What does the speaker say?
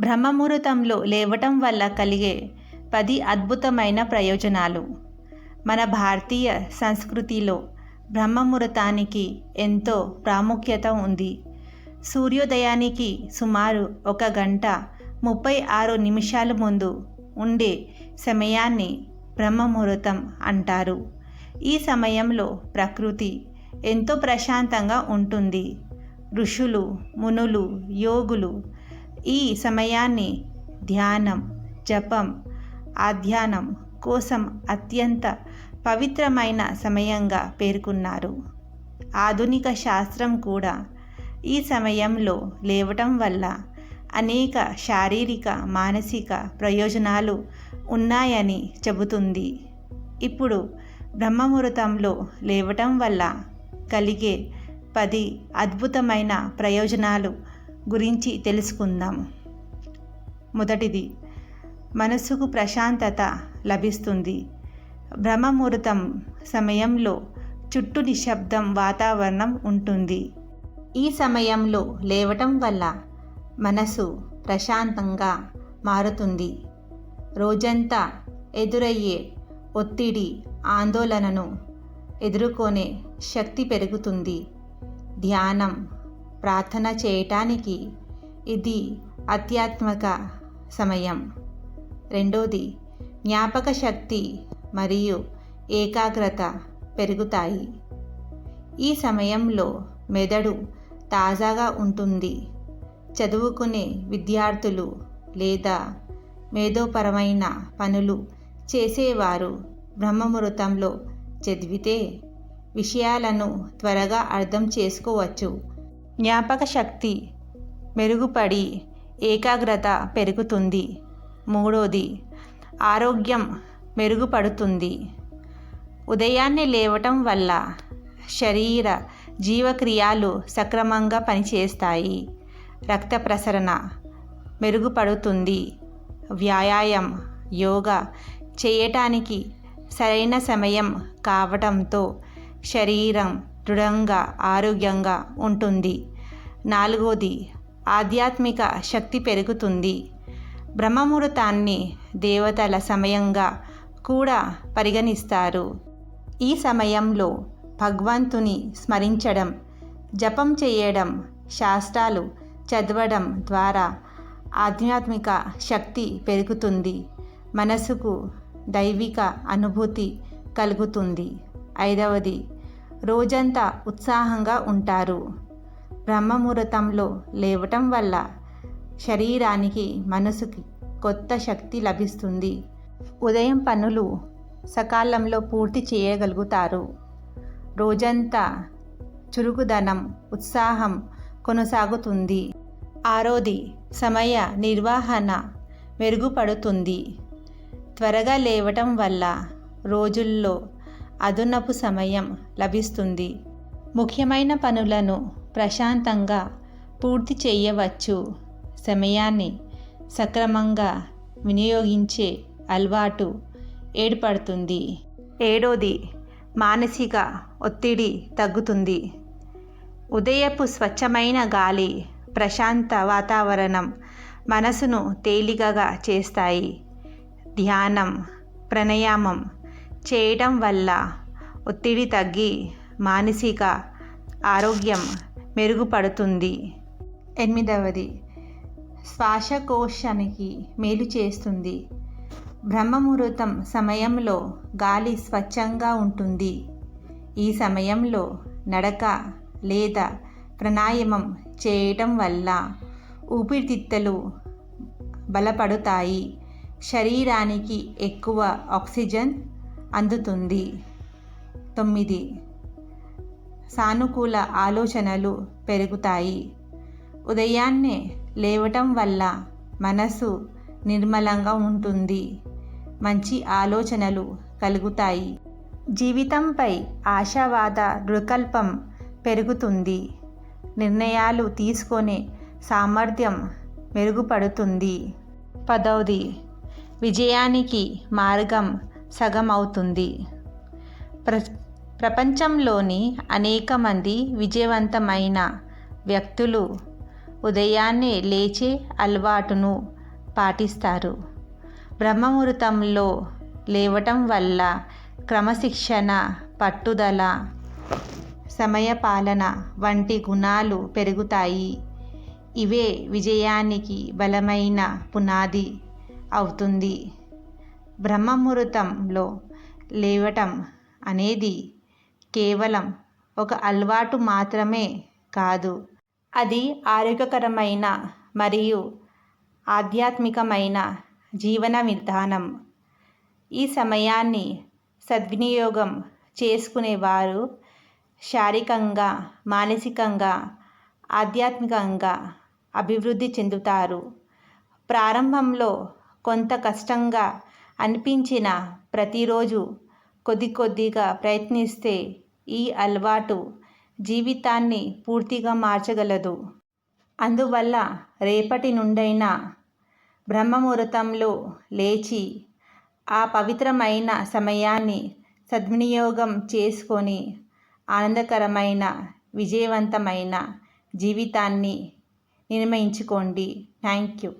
బ్రహ్మముహూర్తంలో లేవటం వల్ల కలిగే 10 అద్భుతమైన ప్రయోజనాలు. మన భారతీయ సంస్కృతిలో బ్రహ్మముహూర్తానికి ఎంతో ప్రాముఖ్యత ఉంది. సూర్యోదయానికి సుమారు 1 గంట 36 నిమిషాల ముందు ఉండే సమయాన్ని బ్రహ్మముహూర్తం అంటారు. ఈ సమయంలో ప్రకృతి ఎంతో ప్రశాంతంగా ఉంటుంది. ఋషులు, మునులు, యోగులు ఈ సమయాన్ని ధ్యానం, జపం, అధ్యయనం కోసం అత్యంత పవిత్రమైన సమయంగా పేర్కొన్నారు. ఆధునిక శాస్త్రం కూడా ఈ సమయంలో లేవటం వల్ల అనేక శారీరక, మానసిక ప్రయోజనాలు ఉన్నాయని చెబుతుంది. ఇప్పుడు బ్రహ్మముహూర్తంలో లేవటం వల్ల కలిగే 10 అద్భుతమైన ప్రయోజనాలు గురించి తెలుసుకుందాం. మొదటిది, మనసుకు ప్రశాంతత లభిస్తుంది. బ్రహ్మముహూర్తం సమయంలో చుట్టూ నిశ్శబ్దం వాతావరణం ఉంటుంది. ఈ సమయంలో లేవటం వల్ల మనసు ప్రశాంతంగా మారుతుంది. రోజంతా ఎదురయ్యే ఒత్తిడి, ఆందోళనను ఎదుర్కొనే శక్తి పెరుగుతుంది. ధ్యానం, ప్రార్థన చేయటానికి ఇది ఆధ్యాత్మిక సమయం. రెండోది, జ్ఞాపక శక్తి మరియు ఏకాగ్రత పెరుగుతాయి. ఈ సమయంలో మెదడు తాజాగా ఉంటుంది. చదువుకునే విద్యార్థులు లేదా మేధోపరమైన పనులు చేసేవారు బ్రహ్మముహూర్తంలో చదివితే విషయాలను త్వరగా అర్థం చేసుకోవచ్చు. జ్ఞాపక శక్తి మెరుగుపడి ఏకాగ్రత పెరుగుతుంది. మూడోది, ఆరోగ్యం మెరుగుపడుతుంది. ఉదయాన్నే లేవటం వల్ల శరీర జీవక్రియలు సక్రమంగా పనిచేస్తాయి. రక్త ప్రసరణ మెరుగుపడుతుంది. వ్యాయామం, యోగా చేయటానికి సరైన సమయం కావటంతో శరీరం దృఢంగా, ఆరోగ్యంగా ఉంటుంది. నాలుగోది, ఆధ్యాత్మిక శక్తి పెరుగుతుంది. బ్రహ్మముహూర్తాన్ని దేవతల సమయంగా కూడా పరిగణిస్తారు. ఈ సమయంలో భగవంతుని స్మరించడం, జపం చేయడం, శాస్త్రాలు చదవడం ద్వారా ఆధ్యాత్మిక శక్తి పెరుగుతుంది. మనసుకు దైవిక అనుభూతి కలుగుతుంది. ఐదవది, రోజంతా ఉత్సాహంగా ఉంటారు. బ్రహ్మముహూర్తంలో లేవటం వల్ల శరీరానికి, మనసుకి కొత్త శక్తి లభిస్తుంది. ఉదయం పనులు సకాలంలో పూర్తి చేయగలుగుతారు. రోజంతా చురుకుదనం, ఉత్సాహం కొనసాగుతుంది. ఆరోది, సమయ నిర్వహణ మెరుగుపడుతుంది. త్వరగా లేవటం వల్ల రోజుల్లో అదనపు సమయం లభిస్తుంది. ముఖ్యమైన పనులను ప్రశాంతంగా పూర్తి చేయవచ్చు. సమయాన్ని సక్రమంగా వినియోగించే అలవాటు ఏర్పడుతుంది. ఏడోది, మానసిక ఒత్తిడి తగ్గుతుంది. ఉదయపు స్వచ్ఛమైన గాలి, ప్రశాంత వాతావరణం మనసును తేలికగా చేస్తాయి. ధ్యానం, ప్రాణాయామం చేయటం వల్ల ఒత్తిడి తగ్గి మానసిక ఆరోగ్యం మెరుగుపడుతుంది. ఎనిమిదవది, శ్వాసకోశానికి మేలు చేస్తుంది. బ్రహ్మముహూర్తం సమయంలో గాలి స్వచ్ఛంగా ఉంటుంది. ఈ సమయంలో నడక లేదా ప్రాణాయామం చేయటం వల్ల ఊపిరితిత్తులు బలపడతాయి. శరీరానికి ఎక్కువ ఆక్సిజన్ అందుతుంది. 9, సానుకూల ఆలోచనలు పెరుగుతాయి. ఉదయాన్నే లేవటం వల్ల మనసు నిర్మలంగా ఉంటుంది. మంచి ఆలోచనలు కలుగుతాయి. జీవితంపై ఆశావాద దృక్పథం పెరుగుతుంది. నిర్ణయాలు తీసుకునే సామర్థ్యం మెరుగుపడుతుంది. 10, విజయానికి మార్గం సగం అవుతుంది. ప్రపంచంలోని అనేక మంది విజయవంతమైన వ్యక్తులు ఉదయాన్నే లేచే అలవాటును పాటిస్తారు. బ్రహ్మముహూర్తంలో లేవటం వల్ల క్రమశిక్షణ, పట్టుదల, సమయపాలన వంటి గుణాలు పెరుగుతాయి. ఇవే విజయానికి బలమైన పునాది అవుతుంది. బ్రహ్మముహూర్తంలో లేవటం అనేది కేవలం ఒక అలవాటు మాత్రమే కాదు, అది ఆరోగ్యకరమైన మరియు ఆధ్యాత్మికమైన జీవన విధానం. ఈ సమయాన్ని సద్వినియోగం చేసుకునేవారు శారీరకంగా, మానసికంగా, ఆధ్యాత్మికంగా అభివృద్ధి చెందుతారు. ప్రారంభంలో కొంత కష్టంగా అనిపించిన ప్రతిరోజు కొద్దిగా ప్రయత్నిస్తే ఈ అలవాటు జీవితాన్ని పూర్తిగా మార్చగలదు. అందువల్ల రేపటి నుండైనా బ్రహ్మముహూర్తంలో లేచి ఆ పవిత్రమైన సమయాన్ని సద్వినియోగం చేసుకొని ఆనందకరమైన, విజయవంతమైన జీవితాన్ని నిర్మించుకోండి. Thank you.